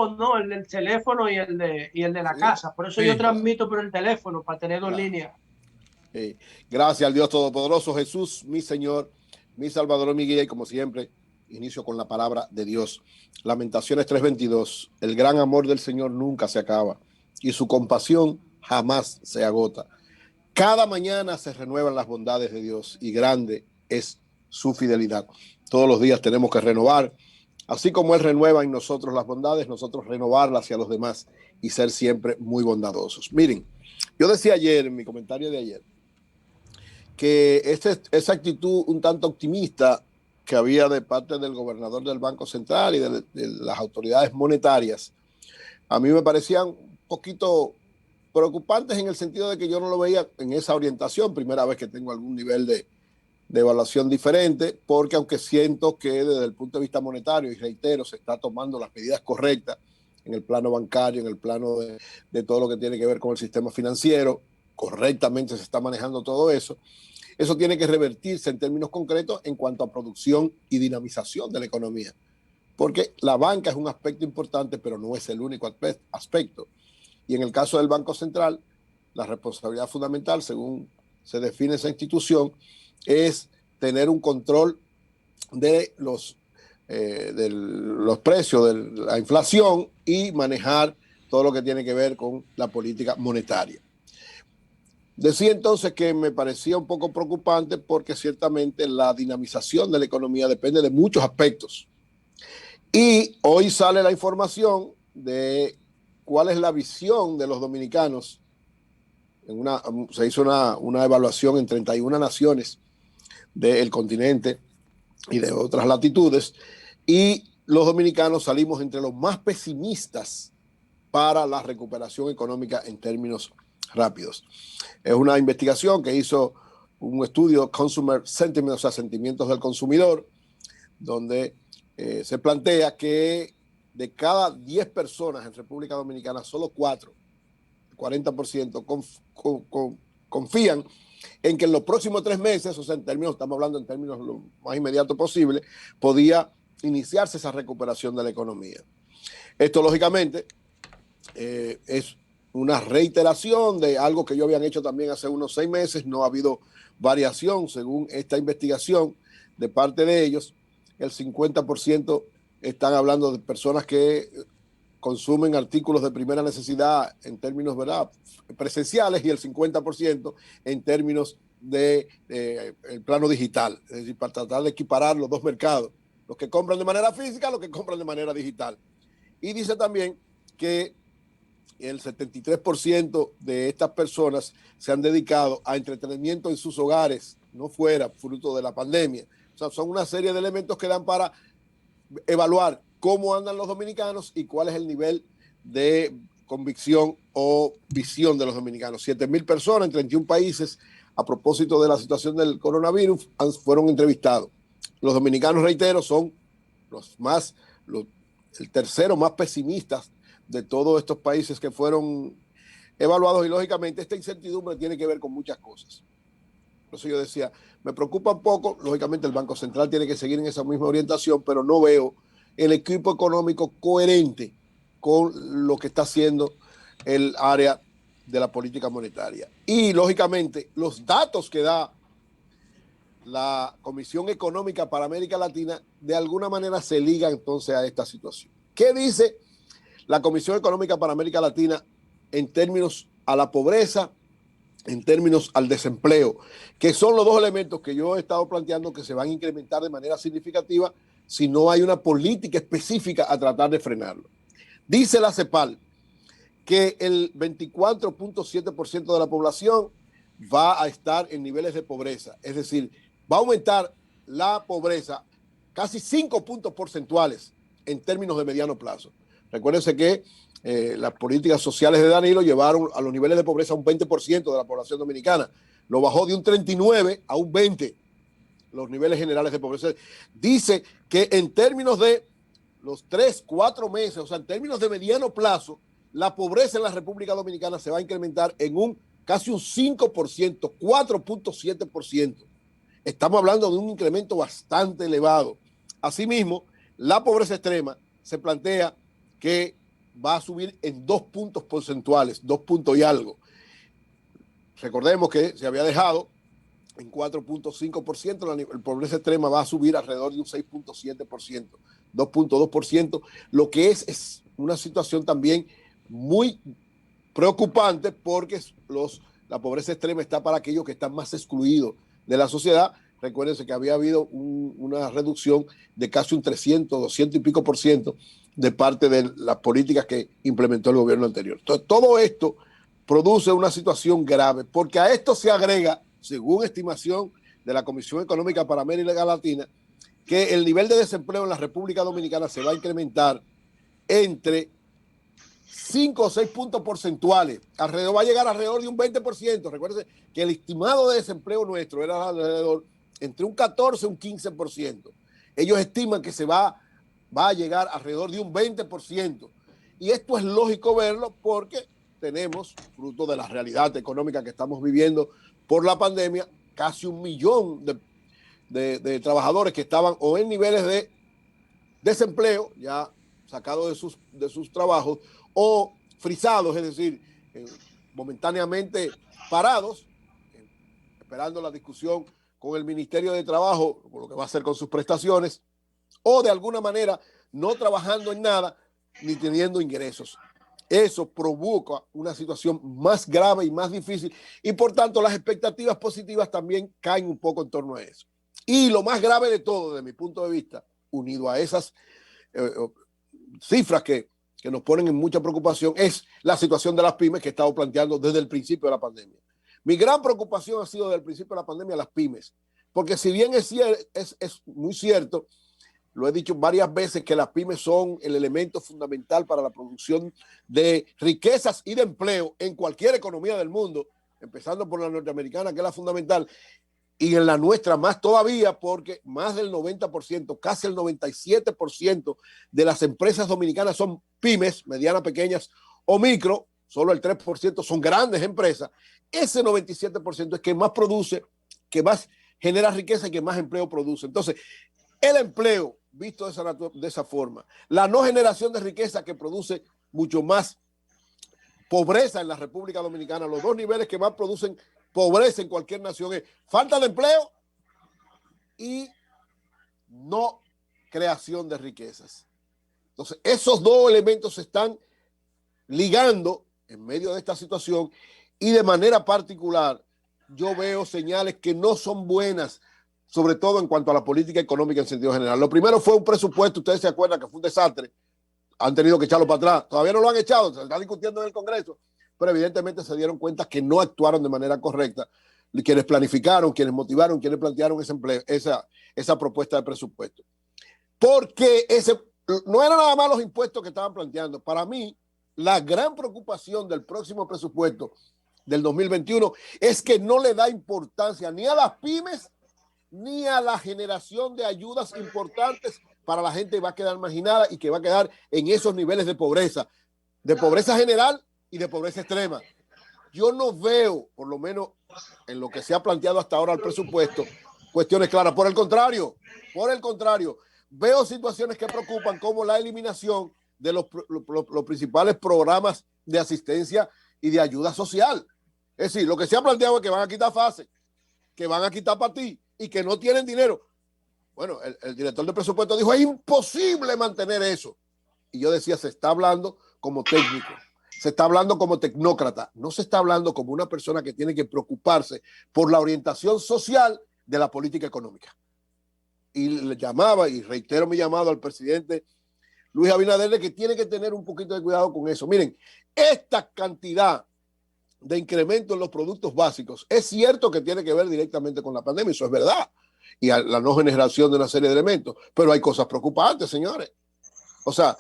dos, ¿no? El del teléfono y el de la Sí, casa. Por eso yo sí, transmito por el teléfono, para tener dos claro. líneas. Gracias al Dios Todopoderoso, Jesús, mi Señor, mi Salvador, mi guía, y como siempre, inicio con la palabra de Dios. Lamentaciones 3:22. El gran amor del Señor nunca se acaba y su compasión jamás se agota. Cada mañana se renuevan las bondades de Dios y grande es su fidelidad. Todos los días tenemos que renovar. Así como Él renueva en nosotros las bondades, nosotros renovarlas hacia los demás y ser siempre muy bondadosos. Miren, yo decía ayer, en mi comentario de ayer, que esa actitud un tanto optimista que había de parte del gobernador del Banco Central y de las autoridades monetarias, a mí me parecían un poquito preocupantes en el sentido de que yo no lo veía en esa orientación, primera vez que tengo algún nivel de evaluación diferente, porque aunque siento que desde el punto de vista monetario, y reitero, se está tomando las medidas correctas en el plano bancario, en el plano de todo lo que tiene que ver con el sistema financiero, correctamente se está manejando todo eso. Eso tiene que revertirse en términos concretos en cuanto a producción y dinamización de la economía, porque la banca es un aspecto importante, pero no es el único aspecto. Y en el caso del Banco Central, la responsabilidad fundamental, según se define esa institución, es tener un control de los precios, de la inflación y manejar todo lo que tiene que ver con la política monetaria. Decía entonces que me parecía un poco preocupante porque ciertamente la dinamización de la economía depende de muchos aspectos. Y hoy sale la información de cuál es la visión de los dominicanos. Se hizo una evaluación en 31 naciones del continente y de otras latitudes, y los dominicanos salimos entre los más pesimistas para la recuperación económica en términos rápidos. Es una investigación que hizo un estudio Consumer Sentiment, o sea, sentimientos del consumidor, donde se plantea que de cada 10 personas en República Dominicana, solo 4, 40%, confían en que en los próximos 3 meses, o sea, estamos hablando en términos lo más inmediato posible, podía iniciarse esa recuperación de la economía. Esto, lógicamente, es una reiteración de algo que yo habían hecho también hace unos 6 meses. No ha habido variación según esta investigación de parte de ellos. El 50% están hablando de personas que consumen artículos de primera necesidad en términos, ¿verdad?, presenciales, y el 50% en términos el plano digital, es decir, para tratar de equiparar los dos mercados, los que compran de manera física, los que compran de manera digital. Y dice también que el 73% de estas personas se han dedicado a entretenimiento en sus hogares, no fuera, fruto de la pandemia. O sea, son una serie de elementos que dan para evaluar cómo andan los dominicanos y cuál es el nivel de convicción o visión de los dominicanos. 7,000 personas en 31 países a propósito de la situación del coronavirus fueron entrevistados. Los dominicanos, reitero, son el tercero más pesimistas de todos estos países que fueron evaluados, y lógicamente esta incertidumbre tiene que ver con muchas cosas. Por eso yo decía, me preocupa un poco, lógicamente el Banco Central tiene que seguir en esa misma orientación, pero no veo el equipo económico coherente con lo que está haciendo el área de la política monetaria. Y lógicamente los datos que da la Comisión Económica para América Latina de alguna manera se ligan entonces a esta situación. ¿Qué dice la Comisión Económica para América Latina en términos a la pobreza, en términos al desempleo, que son los dos elementos que yo he estado planteando que se van a incrementar de manera significativa si no hay una política específica a tratar de frenarlo? Dice la CEPAL que el 24.7% de la población va a estar en niveles de pobreza, es decir, va a aumentar la pobreza casi 5 puntos porcentuales en términos de mediano plazo. Recuérdense que las políticas sociales de Danilo llevaron a los niveles de pobreza a un 20% de la población dominicana. Lo bajó de un 39 a un 20, los niveles generales de pobreza. Dice que en términos de los 3, 4 meses, o sea, en términos de mediano plazo, la pobreza en la República Dominicana se va a incrementar en casi un 5%, 4.7%. Estamos hablando de un incremento bastante elevado. Asimismo, la pobreza extrema se plantea que va a subir en 2 puntos porcentuales, 2 puntos y algo. Recordemos que se había dejado en 4.5%, la pobreza extrema va a subir alrededor de un 6.7%, 2.2%, lo que es una situación también muy preocupante porque la pobreza extrema está para aquellos que están más excluidos de la sociedad. Recuérdense que había habido una reducción de casi un 300, 200 y pico por ciento de parte de las políticas que implementó el gobierno anterior. Entonces, todo esto produce una situación grave, porque a esto se agrega, según estimación de la Comisión Económica para América Latina, que el nivel de desempleo en la República Dominicana se va a incrementar entre 5 o 6 puntos porcentuales, va a llegar alrededor de un 20%. Recuérdense que el estimado de desempleo nuestro era alrededor entre un 14 y un 15%. Ellos estiman que va a llegar alrededor de un 20%. Y esto es lógico verlo porque tenemos, fruto de la realidad económica que estamos viviendo por la pandemia, casi 1 millón de trabajadores que estaban o en niveles de desempleo, ya sacados de sus trabajos, o frisados, es decir, momentáneamente parados, esperando la discusión con el Ministerio de Trabajo, por lo que va a hacer con sus prestaciones, o de alguna manera no trabajando en nada ni teniendo ingresos. Eso provoca una situación más grave y más difícil y por tanto las expectativas positivas también caen un poco en torno a eso. Y lo más grave de todo, desde mi punto de vista, unido a esas cifras que nos ponen en mucha preocupación, es la situación de las pymes que he estado planteando desde el principio de la pandemia. Mi gran preocupación ha sido desde el principio de la pandemia las pymes, porque si bien es muy cierto, lo he dicho varias veces, que las pymes son el elemento fundamental para la producción de riquezas y de empleo en cualquier economía del mundo, empezando por la norteamericana, que es la fundamental, y en la nuestra más todavía, porque más del 90%, casi el 97% de las empresas dominicanas son pymes, medianas, pequeñas o micro, solo el 3% son grandes empresas. Ese 97% es que más produce, que más genera riqueza y que más empleo produce. Entonces, el empleo, visto de esa forma, la no generación de riqueza que produce mucho más pobreza en la República Dominicana, los dos niveles que más producen pobreza en cualquier nación es falta de empleo y no creación de riquezas. Entonces, esos dos elementos se están ligando en medio de esta situación y de manera particular yo veo señales que no son buenas, sobre todo en cuanto a la política económica en sentido general. Lo primero fue un presupuesto, ustedes se acuerdan que fue un desastre, han tenido que echarlo para atrás, todavía no lo han echado, se está discutiendo en el Congreso, pero evidentemente se dieron cuenta que no actuaron de manera correcta quienes planificaron, quienes motivaron, quienes plantearon esa propuesta de presupuesto. Porque no eran nada más los impuestos que estaban planteando. Para mí, la gran preocupación del próximo presupuesto del 2021 es que no le da importancia ni a las pymes ni a la generación de ayudas importantes para la gente que va a quedar marginada y que va a quedar en esos niveles de pobreza general y de pobreza extrema. Yo no veo, por lo menos en lo que se ha planteado hasta ahora el presupuesto, cuestiones claras. Por el contrario, veo situaciones que preocupan, como la eliminación de los principales programas de asistencia y de ayuda social. Es decir, lo que se ha planteado es que van a quitar FASE, que van a quitar para ti y que no tienen dinero. Bueno, el director de presupuesto dijo, es imposible mantener eso. Y yo decía, se está hablando como técnico, se está hablando como tecnócrata, no se está hablando como una persona que tiene que preocuparse por la orientación social de la política económica. Y le llamaba, y reitero mi llamado al presidente Luis Abinader, de que tiene que tener un poquito de cuidado con eso. Miren, esta cantidad de incremento en los productos básicos es cierto que tiene que ver directamente con la pandemia, eso es verdad, y a la no generación de una serie de elementos, pero hay cosas preocupantes, señores. O sea,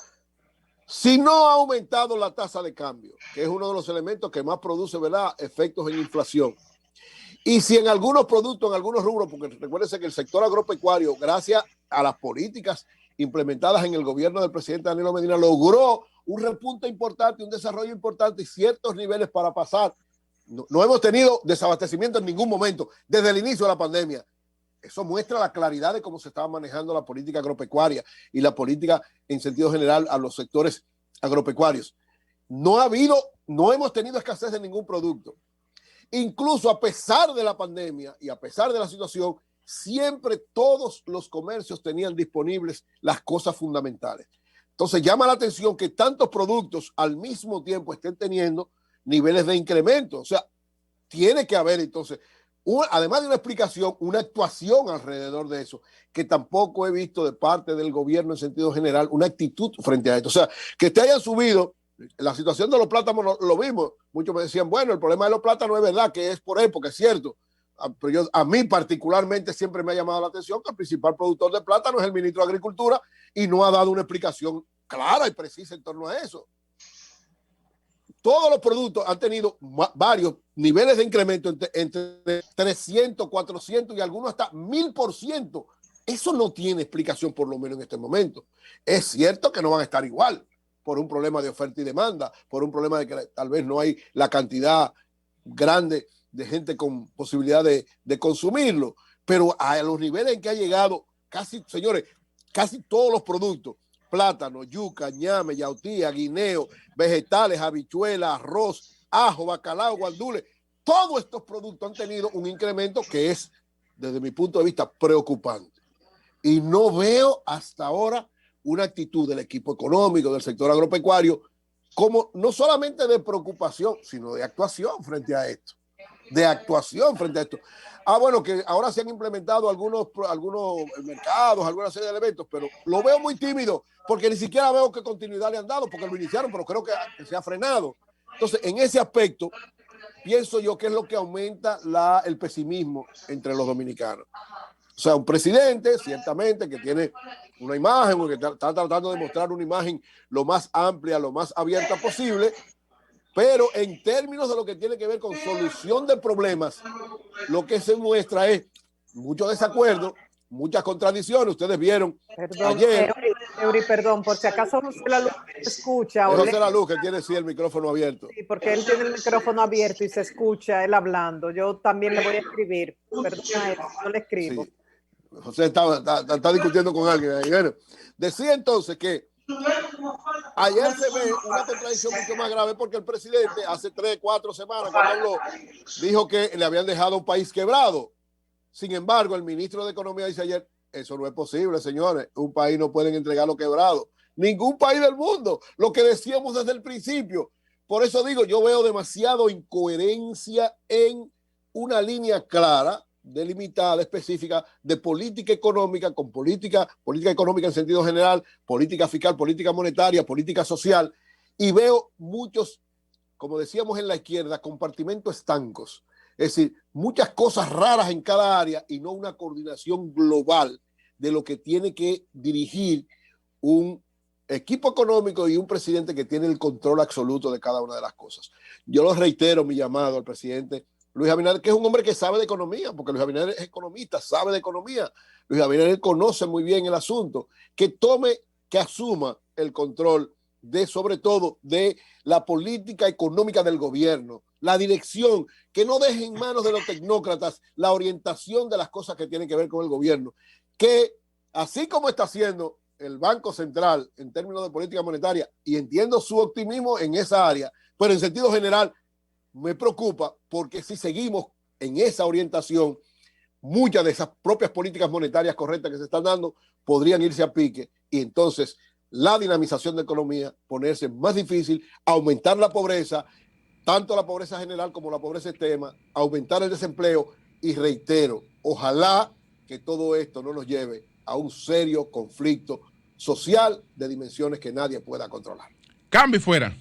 si no ha aumentado la tasa de cambio, que es uno de los elementos que más produce, ¿verdad?, efectos en inflación, y si en algunos productos, en algunos rubros, porque recuérdense que el sector agropecuario, gracias a las políticas implementadas en el gobierno del presidente Danilo Medina, logró un repunte importante, un desarrollo importante y ciertos niveles para pasar. No hemos tenido desabastecimiento en ningún momento desde el inicio de la pandemia. Eso muestra la claridad de cómo se estaba manejando la política agropecuaria y la política en sentido general a los sectores agropecuarios. No hemos tenido escasez de ningún producto. Incluso a pesar de la pandemia y a pesar de la situación, siempre todos los comercios tenían disponibles las cosas fundamentales. Entonces llama la atención que tantos productos al mismo tiempo estén teniendo niveles de incremento. O sea, tiene que haber entonces, además de una explicación, una actuación alrededor de eso, que tampoco he visto de parte del gobierno en sentido general, una actitud frente a esto. O sea, que te hayan subido, la situación de los plátanos lo vimos, muchos me decían, bueno, el problema de los plátanos es verdad, que es por época, es cierto, pero a mí particularmente siempre me ha llamado la atención que el principal productor de plátano es el ministro de Agricultura y no ha dado una explicación clara y precisa en torno a eso. Todos los productos han tenido varios niveles de incremento entre 300, 400 y algunos hasta 1000%. Eso no tiene explicación, por lo menos en este momento. Es cierto que no van a estar igual por un problema de oferta y demanda, por un problema de que tal vez no hay la cantidad grande de gente con posibilidad de consumirlo, pero a los niveles en que ha llegado casi, señores, casi todos los productos, plátano, yuca, ñame, yautía, guineo, vegetales, habichuelas, arroz, ajo, bacalao, guandule, todos estos productos han tenido un incremento que es, desde mi punto de vista, preocupante. Y no veo hasta ahora una actitud del equipo económico, del sector agropecuario, como no solamente de preocupación, sino de actuación frente a esto. Bueno, que ahora se han implementado algunos mercados, alguna serie de elementos, pero lo veo muy tímido, porque ni siquiera veo qué continuidad le han dado, porque lo iniciaron, pero creo que se ha frenado. Entonces, en ese aspecto, pienso yo que es lo que aumenta el pesimismo entre los dominicanos. O sea, un presidente, ciertamente, que tiene una imagen, que está tratando de mostrar una imagen lo más amplia, lo más abierta posible, pero en términos de lo que tiene que ver con solución de problemas, lo que se muestra es mucho desacuerdo, muchas contradicciones. Ustedes vieron ayer. Eury, perdón, por si acaso José La Luz se escucha. Es José La Luz que tiene sí el micrófono abierto. Sí, porque él tiene el micrófono abierto y se escucha él hablando. Yo también le voy a escribir. Perdona, yo le escribo. Sí. José está discutiendo con alguien ahí. Bueno, decía entonces que ayer se ve una contradicción mucho más grave porque el presidente hace 3, 4 semanas cuando habló dijo que le habían dejado un país quebrado. Sin embargo, el ministro de Economía dice ayer, eso no es posible, señores. Un país no pueden entregarlo quebrado. Ningún país del mundo. Lo que decíamos desde el principio. Por eso digo, yo veo demasiado incoherencia en una línea clara, delimitada, específica, de política económica, con política económica en sentido general, política fiscal, política monetaria, política social, y veo muchos, como decíamos en la izquierda, compartimentos estancos, es decir, muchas cosas raras en cada área y no una coordinación global de lo que tiene que dirigir un equipo económico y un presidente que tiene el control absoluto de cada una de las cosas. Yo lo reitero, mi llamado al presidente Luis Abinader, que es un hombre que sabe de economía, porque Luis Abinader es economista, sabe de economía. Luis Abinader conoce muy bien el asunto. Que asuma el control sobre todo, de la política económica del gobierno, la dirección, que no deje en manos de los tecnócratas la orientación de las cosas que tienen que ver con el gobierno. Que así como está haciendo el Banco Central en términos de política monetaria, y entiendo su optimismo en esa área, pero en sentido general, me preocupa porque si seguimos en esa orientación, muchas de esas propias políticas monetarias correctas que se están dando podrían irse a pique y entonces la dinamización de la economía ponerse más difícil, aumentar la pobreza, tanto la pobreza general como la pobreza extrema, aumentar el desempleo y reitero, ojalá que todo esto no nos lleve a un serio conflicto social de dimensiones que nadie pueda controlar. Cambio fuera.